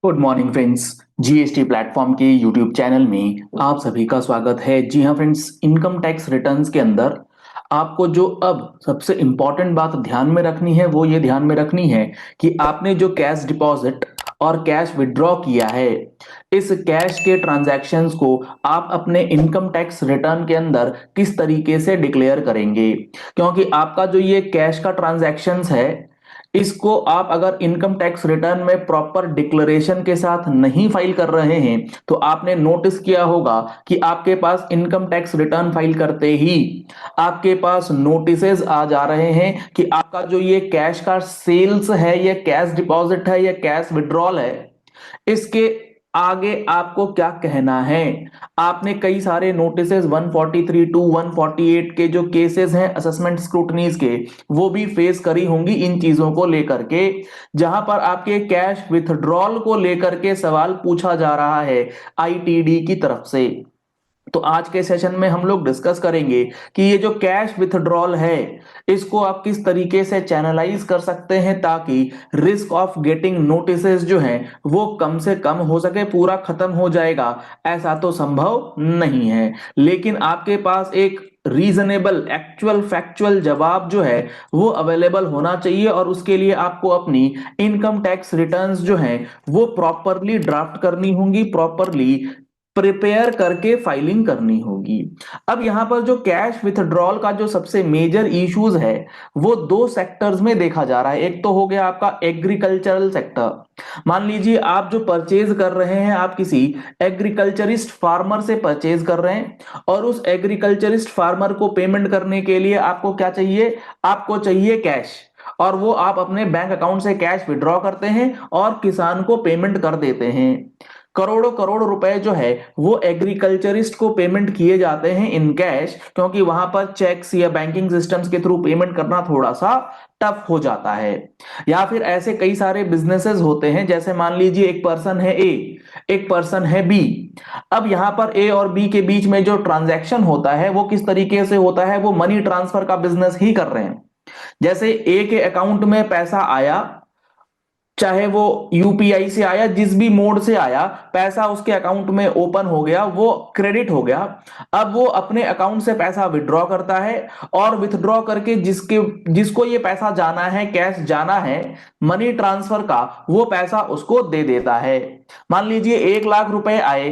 Good morning friends. GST platform के YouTube channel में आप सभी का स्वागत है। जी हाँ फ्रेंड्स, इनकम टैक्स रिटर्न्स के अंदर आपको जो अब सबसे इंपॉर्टेंट बात ध्यान में रखनी है वो ये ध्यान में रखनी है कि आपने जो कैश डिपॉजिट और कैश विड्रॉ किया है, इस कैश के ट्रांजैक्शंस को आप अपने इनकम टैक्स रिटर्न के अंदर किस तरीके से डिक्लेयर करेंगे। क्योंकि आपका जो ये कैश का ट्रांजैक्शंस है, इसको आप अगर इनकम टैक्स रिटर्न में प्रॉपर डिक्लेरेशन के साथ नहीं फाइल कर रहे हैं तो आपने नोटिस किया होगा कि आपके पास इनकम टैक्स रिटर्न फाइल करते ही आपके पास नोटिसेस आ जा रहे हैं कि आपका जो ये कैश का सेल्स है, ये कैश डिपॉजिट है, ये कैश विड्रॉल है, इसके आगे आपको क्या कहना है। आपने कई सारे नोटिसेस 143 टू 148 के जो केसेस हैं असेसमेंट स्क्रूटनीज के, वो भी फेस करी होंगी इन चीजों को लेकर के, जहां पर आपके कैश विथड्रॉल को लेकर के सवाल पूछा जा रहा है आईटीडी की तरफ से। तो आज के सेशन में हम लोग डिस्कस करेंगे कि ये जो कैश विथड्रॉल है, इसको आप किस तरीके से चैनलाइज कर सकते हैं ताकि रिस्क ऑफ गेटिंग नोटिसेस जो है वो कम से कम हो सके। पूरा खत्म हो जाएगा ऐसा तो संभव नहीं है, लेकिन आपके पास एक रीजनेबल एक्चुअल फैक्चुअल जवाब जो है वो अवेलेबल होना चाहिए, और उसके लिए आपको अपनी इनकम टैक्स रिटर्न्स जो है वो प्रॉपरली ड्राफ्ट करनी होंगी, प्रॉपरली प्रिपेयर करके फाइलिंग करनी होगी। अब यहां पर जो कैश विथड्रॉल का जो सबसे मेजर इश्यूज है वो दो सेक्टर्स में देखा जा रहा है। एक तो हो गया आपका एग्रीकल्चरल सेक्टर। मान लीजिए आप जो परचेज कर रहे हैं, आप किसी एग्रीकल्चरिस्ट फार्मर से परचेज कर रहे हैं, और उस एग्रीकल्चरिस्ट फार्मर को पेमेंट करने के लिए आपको क्या चाहिए? आपको चाहिए कैश, और वो आप अपने बैंक अकाउंट से कैश विड्रॉ करते हैं और किसान को पेमेंट कर देते हैं। करोड़ों करोड़ रुपए जो है वो एग्रीकल्चरिस्ट को पेमेंट किए जाते हैं इन कैश, क्योंकि वहां पर चेक्स या बैंकिंग सिस्टम्स के थ्रू पेमेंट करना थोड़ा सा टफ हो जाता है। या फिर ऐसे कई सारे बिजनेसेस होते हैं, जैसे मान लीजिए एक पर्सन है ए, एक पर्सन है बी। अब यहां पर ए और बी के बीच में जो ट्रांजैक्शन होता है वो किस तरीके से होता है? वो मनी ट्रांसफर का बिजनेस ही कर रहे हैं। जैसे ए के अकाउंट में पैसा आया, चाहे वो यूपीआई से आया, जिस भी मोड से आया, पैसा उसके अकाउंट में ओपन हो गया, वो क्रेडिट हो गया। अब वो अपने अकाउंट से पैसा विड्रॉ करता है, और विथड्रॉ करके जिसको ये पैसा जाना है, कैश जाना है मनी ट्रांसफर का, वो पैसा उसको दे देता है। मान लीजिए 1 लाख रुपए आए,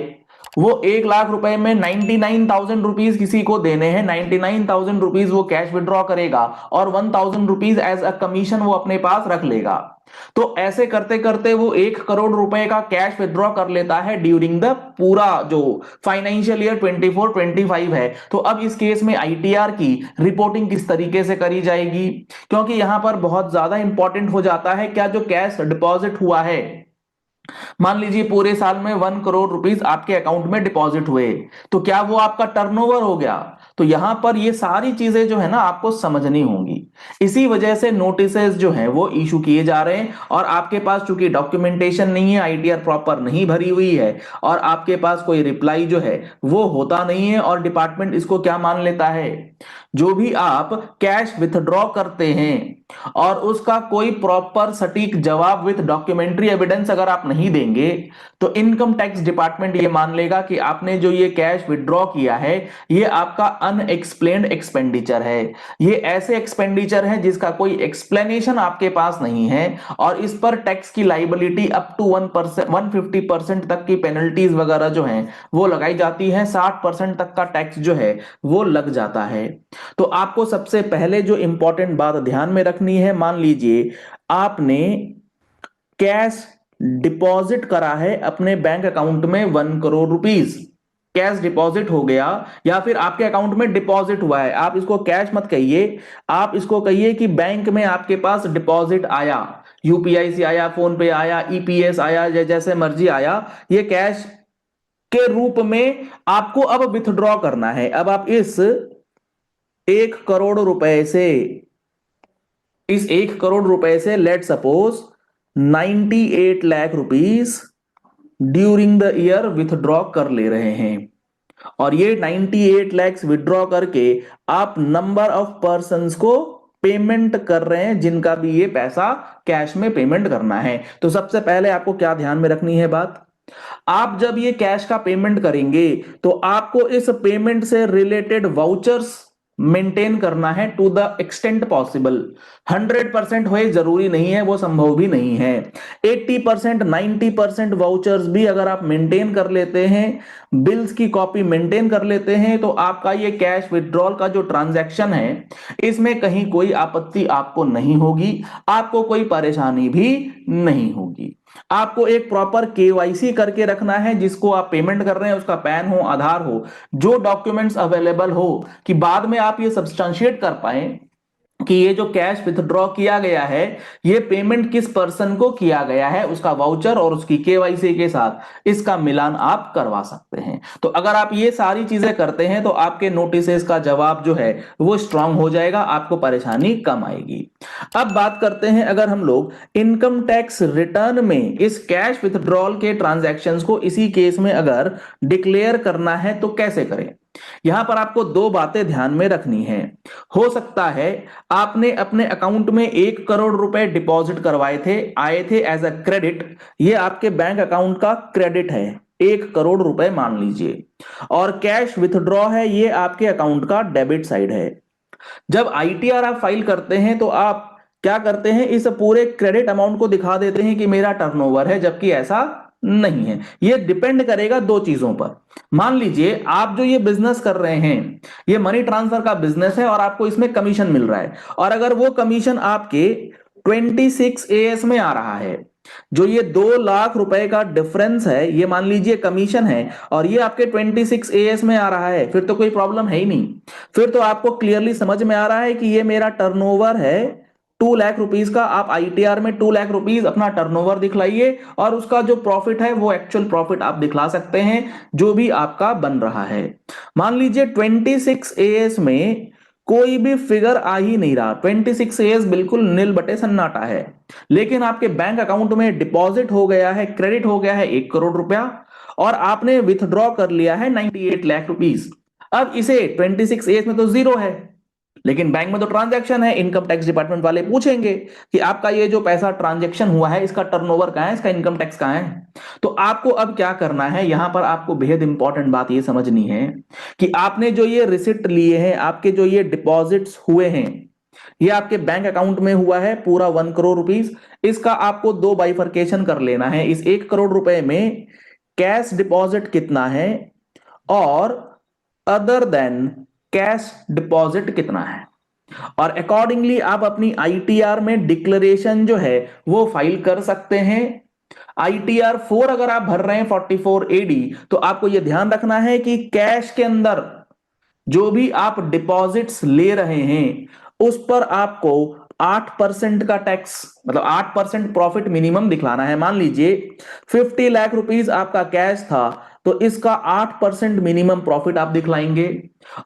वो 1 लाख रुपए में 99,000 रुपीज किसी को देने हैं, 99,000 रुपीज वो कैश विड्रॉ करेगा, और 1,000 रुपीज एज अ कमीशन वो अपने पास रख लेगा। तो ऐसे करते करते वो 1 करोड़ रुपए का कैश विड्रॉ कर लेता है ड्यूरिंग द पूरा जो फाइनेंशियल ईयर 24-25 है। तो अब इस केस में आईटीआर की रिपोर्टिंग किस तरीके से करी जाएगी? क्योंकि यहां पर बहुत ज्यादा इंपॉर्टेंट हो जाता है क्या जो कैश डिपॉजिट हुआ है। मान लीजिए पूरे साल में 1 करोड़ रुपीज आपके अकाउंट में डिपॉजिट हुए, तो क्या वो आपका टर्नओवर हो गया? तो यहां पर ये सारी चीजें जो है ना आपको समझनी होंगी। इसी वजह से नोटिसेस जो है वो इशू किए जा रहे हैं, और आपके पास चूंकि डॉक्यूमेंटेशन नहीं है, आईटीआर प्रॉपर नहीं भरी हुई है, और आपके पास कोई रिप्लाई जो है वो होता नहीं है, और डिपार्टमेंट इसको क्या मान लेता है? जो भी आप कैश विथड्रॉ करते हैं और उसका कोई प्रॉपर सटीक जवाब विथ डॉक्यूमेंट्री एविडेंस अगर आप नहीं देंगे, तो इनकम टैक्स डिपार्टमेंट ये मान लेगा कि आपने जो ये कैश विड्रॉ किया है ये आपका अनएक्सप्लेन्ड एक्सपेंडिचर है। ये ऐसे एक्सपेंडिचर है जिसका कोई एक्सप्लेनेशन आपके पास नहीं है, और इस पर टैक्स की लाइबिलिटी अप टू 1%, 150% तक की पेनल्टीज वगैरह जो है वो लगाई जाती है। 60% तक का टैक्स जो है वो लग जाता है। तो आपको सबसे पहले जो इंपॉर्टेंट बात ध्यान में रखनी है, मान लीजिए आपने कैश डिपॉजिट करा है अपने बैंक अकाउंट में 1 करोड़ रुपीज, कैश डिपॉजिट हो गया, या फिर आपके अकाउंट में डिपॉजिट हुआ है। आप इसको कैश मत कहिए, आप इसको कहिए कि बैंक में आपके पास डिपॉजिट आया, यूपीआई से आया, फोन पे आया, ईपीएस आया, जैसे मर्जी आया, ये कैश के रूप में आपको अब विथड्रॉ करना है। अब आप इस 1 करोड़ रुपए से let suppose 98 lakh rupees during the year withdraw कर ले रहे हैं, और ये 98 लैक्स विड्रॉ करके आप नंबर ऑफ पर्संस को पेमेंट कर रहे हैं, जिनका भी ये पैसा कैश में पेमेंट करना है। तो सबसे पहले आपको क्या ध्यान में रखनी है बात, आप जब ये कैश का पेमेंट करेंगे तो आपको इस पेमेंट से रिलेटेड वाउचर्स मेंटेन करना है टू द एक्सटेंट पॉसिबल। 100% होए जरूरी नहीं है, वो संभव भी नहीं है। 80% 90% वाउचर्स भी अगर आप मेंटेन कर लेते हैं, बिल्स की कॉपी मेंटेन कर लेते हैं, तो आपका ये कैश विड्रॉल का जो ट्रांजैक्शन है इसमें कहीं कोई आपत्ति आपको नहीं होगी, आपको कोई परेशानी भी नहीं होगी। आपको एक प्रॉपर केवाईसी करके रखना है, जिसको आप पेमेंट कर रहे हैं उसका पैन हो, आधार हो, जो डॉक्यूमेंट्स अवेलेबल हो, कि बाद में आप ये सब्सटेंशिएट कर पाए कि ये जो कैश विथड्रॉ किया गया है ये पेमेंट किस पर्सन को किया गया है, उसका वाउचर और उसकी केवाईसी के साथ इसका मिलान आप करवा सकते हैं। तो अगर आप ये सारी चीजें करते हैं तो आपके नोटिसेस का जवाब जो है वो स्ट्रांग हो जाएगा, आपको परेशानी कम आएगी। अब बात करते हैं, अगर हम लोग इनकम टैक्स रिटर्न में इस कैश विथड्रॉल के ट्रांजैक्शंस को इसी केस में अगर डिक्लेयर करना है तो कैसे करें। यहां पर आपको दो बातें ध्यान में रखनी है। हो सकता है आपने अपने अकाउंट में 1 करोड़ रुपए डिपॉजिट करवाए थे, आए थे एज अ क्रेडिट, ये आपके बैंक अकाउंट का क्रेडिट है, 1 करोड़ रुपए मान लीजिए, और कैश विथड्रॉ है ये आपके अकाउंट का डेबिट साइड है। जब आईटीआर आप फाइल करते हैं तो आप क्या करते हैं, इस पूरे क्रेडिट अमाउंट को दिखा देते हैं कि मेरा टर्नओवर है, जबकि ऐसा नहीं है। ये डिपेंड करेगा दो चीजों पर। मान लीजिए आप जो ये बिजनेस कर रहे हैं ये मनी ट्रांसफर का बिजनेस है और आपको इसमें कमीशन मिल रहा है, और अगर वो कमीशन आपके 26 AS में आ रहा है, जो ये 2 लाख रुपए का डिफरेंस है ये मान लीजिए कमीशन है, और ये आपके 26 AS में आ रहा है, फिर तो कोई प्रॉब्लम है ही नहीं। फिर तो आपको क्लियरली समझ में आ रहा है कि ये मेरा टर्नओवर है 2 लाख रुपीज का। आप आईटीआर में 2 लाख रुपीज अपना टर्नओवर दिखलाइए और उसका जो प्रॉफिट है वो एक्चुअल प्रॉफिट आप दिखला सकते हैं जो भी आपका बन रहा है। मान लीजिए 26 AS में कोई भी फिगर आ ही नहीं रहा, 26 AS बिल्कुल नील बटे सन्नाटा है, लेकिन आपके बैंक अकाउंट में डिपॉजिट हो गया है, क्रेडिट हो गया है 1 करोड़ रुपया, और आपने विथड्रॉ कर लिया है 98 लाख रुपीज। अब इसे 26 AS में तो जीरो है, लेकिन बैंक में तो ट्रांजैक्शन है। इनकम टैक्स डिपार्टमेंट वाले पूछेंगे कि आपका ये जो पैसा ट्रांजैक्शन हुआ है इसका टर्नओवर कहां है, इसका इनकम टैक्स कहां है। तो आपको अब क्या करना है, यहां पर आपको बेहद इंपॉर्टेंट बात ये समझनी है कि आपने जो ये रिसिप्ट लिए हैं, आपके जो ये डिपॉजिट्स हुए हैं, ये आपके बैंक अकाउंट में हुआ है पूरा 1 करोड़ रुपीज। इसका आपको दो बाइफरकेशन कर लेना है, इस 1 करोड़ रुपए में कैश डिपॉजिट कितना है और अदर देन कैश डिपॉजिट कितना है, और अकॉर्डिंगली आप अपनी आईटीआर में डिक्लेरेशन जो है वो फाइल कर सकते हैं। आईटीआर 4 अगर आप भर रहे हैं 44 AD, तो आपको यह ध्यान रखना है कि कैश के अंदर जो भी आप डिपॉजिट्स ले रहे हैं उस पर आपको 8% का टैक्स, मतलब 8% प्रॉफिट मिनिमम दिखलाना है। मान लीजिए 50 लाख रुपीस आपका कैश था, तो इसका 8% मिनिमम प्रॉफिट आप दिखलाएंगे।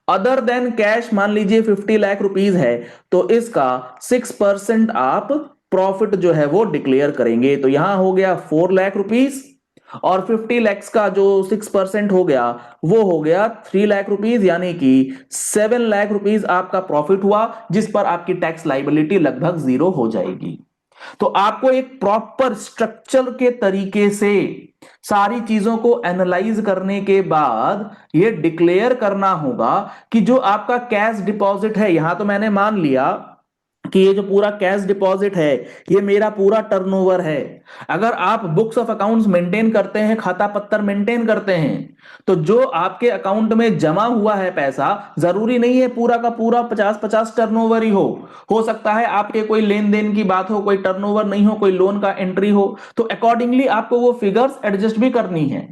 अदर देन कैश मान लीजिए 50 लाख रुपीस है, तो इसका 6% आप प्रॉफिट जो है वो डिक्लेयर करेंगे। तो यहां हो गया 4 लाख रुपीस, और 50 लैक्स का जो 6% हो गया वो हो गया 3 लाख रुपीस, यानी कि 7 लाख रुपीस आपका प्रॉफिट हुआ, जिस पर आपकी टैक्स लाइबिलिटी लगभग जीरो हो जाएगी। तो आपको एक प्रॉपर स्ट्रक्चर के तरीके से सारी चीजों को एनालाइज करने के बाद ये डिक्लेयर करना होगा कि जो आपका कैश डिपॉजिट है, यहां तो मैंने मान लिया कि ये जो पूरा कैश डिपॉजिट है ये मेरा पूरा टर्नओवर है। अगर आप बुक्स ऑफ अकाउंट्स मेंटेन करते हैं, खाता पत्तर मेंटेन करते हैं, तो जो आपके अकाउंट में जमा हुआ है पैसा, जरूरी नहीं है पूरा का पूरा 50-50 टर्नओवर ही हो सकता है आपके कोई लेन देन की बात हो, कोई टर्नओवर नहीं हो, कोई लोन का एंट्री हो, तो अकॉर्डिंगली आपको वो फिगर्स एडजस्ट भी करनी है।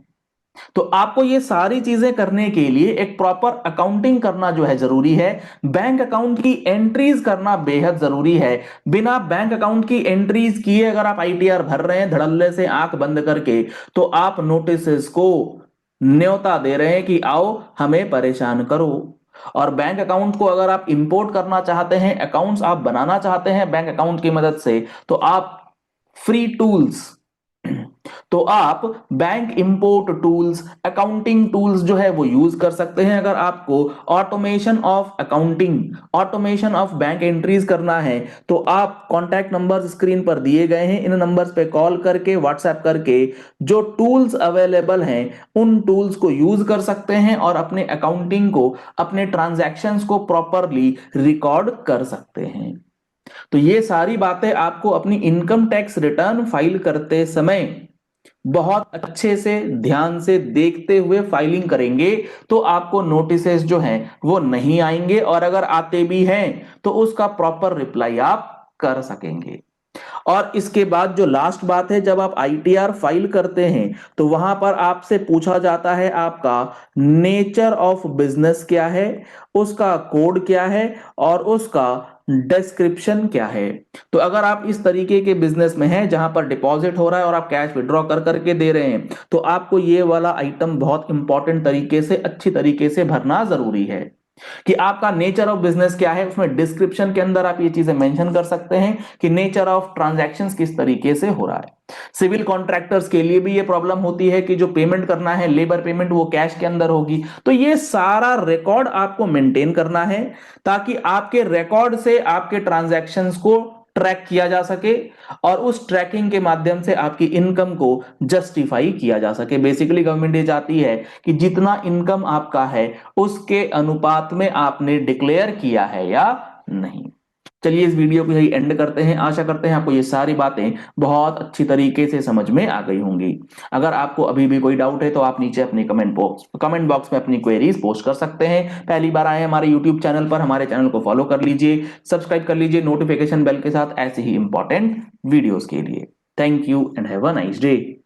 तो आपको ये सारी चीजें करने के लिए एक प्रॉपर अकाउंटिंग करना जो है जरूरी है। बैंक अकाउंट की एंट्रीज करना बेहद जरूरी है। बिना बैंक अकाउंट की एंट्रीज किए अगर आप आईटीआर भर रहे हैं धड़ल्ले से आंख बंद करके, तो आप नोटिस को न्योता दे रहे हैं कि आओ हमें परेशान करो। और बैंक अकाउंट को अगर आप इंपोर्ट करना चाहते हैं, अकाउंट्स आप बनाना चाहते हैं बैंक अकाउंट की मदद से, तो आप फ्री टूल्स तो आप bank import tools, accounting tools जो है वो यूज कर सकते हैं। अगर आपको automation of accounting, automation of bank entries करना है तो आप कॉन्टैक्ट नंबर्स स्क्रीन पर दिए गए हैं, इन नंबर्स पे कॉल करके, व्हाट्सएप करके जो टूल्स अवेलेबल हैं उन टूल्स को यूज कर सकते हैं और अपने अकाउंटिंग को, अपने ट्रांजैक्शंस को प्रॉपरली रिकॉर्ड कर सकते हैं। तो ये सारी बातें आपको अपनी इनकम टैक्स रिटर्न फाइल करते समय बहुत अच्छे से ध्यान से देखते हुए फाइलिंग करेंगे तो आपको नोटिसेस जो हैं वो नहीं आएंगे, और अगर आते भी हैं तो उसका प्रॉपर रिप्लाई आप कर सकेंगे। और इसके बाद जो लास्ट बात है, जब आप आईटीआर फाइल करते हैं तो वहां पर आपसे पूछा जाता है आपका नेचर ऑफ बिजनेस क्या है, उसका कोड क्या है और उसका डिस्क्रिप्शन क्या है। तो अगर आप इस तरीके के बिजनेस में हैं जहां पर डिपॉजिट हो रहा है और आप कैश विड्रॉ कर करके दे रहे हैं तो आपको ये वाला आइटम बहुत इंपॉर्टेंट तरीके से, अच्छी तरीके से भरना जरूरी है कि आपका नेचर ऑफ बिजनेस क्या है। उसमें डिस्क्रिप्शन के अंदर आप ये चीजें मेंशन कर सकते हैं कि नेचर ऑफ ट्रांजैक्शंस किस तरीके से हो रहा है। सिविल कॉन्ट्रैक्टर्स के लिए भी ये प्रॉब्लम होती है कि जो पेमेंट करना है, लेबर पेमेंट, वो कैश के अंदर होगी। तो ये सारा रिकॉर्ड आपको मेंटेन करना है ताकि आपके रिकॉर्ड से आपके ट्रांजैक्शंस को ट्रैक किया जा सके और उस ट्रैकिंग के माध्यम से आपकी इनकम को जस्टिफाई किया जा सके। बेसिकली गवर्नमेंट ये चाहती है कि जितना इनकम आपका है उसके अनुपात में आपने डिक्लेयर किया है या नहीं। चलिए इस वीडियो को यही एंड करते हैं। आशा करते हैं आपको ये सारी बातें बहुत अच्छी तरीके से समझ में आ गई होंगी। अगर आपको अभी भी कोई डाउट है तो आप नीचे अपनी कमेंट बॉक्स में अपनी क्वेरीज पोस्ट कर सकते हैं। पहली बार आए हमारे यूट्यूब चैनल पर, हमारे चैनल को फॉलो कर लीजिए, सब्सक्राइब कर लीजिए नोटिफिकेशन बेल के साथ ऐसे ही इंपॉर्टेंट वीडियोस के लिए। Thank you and have a nice day.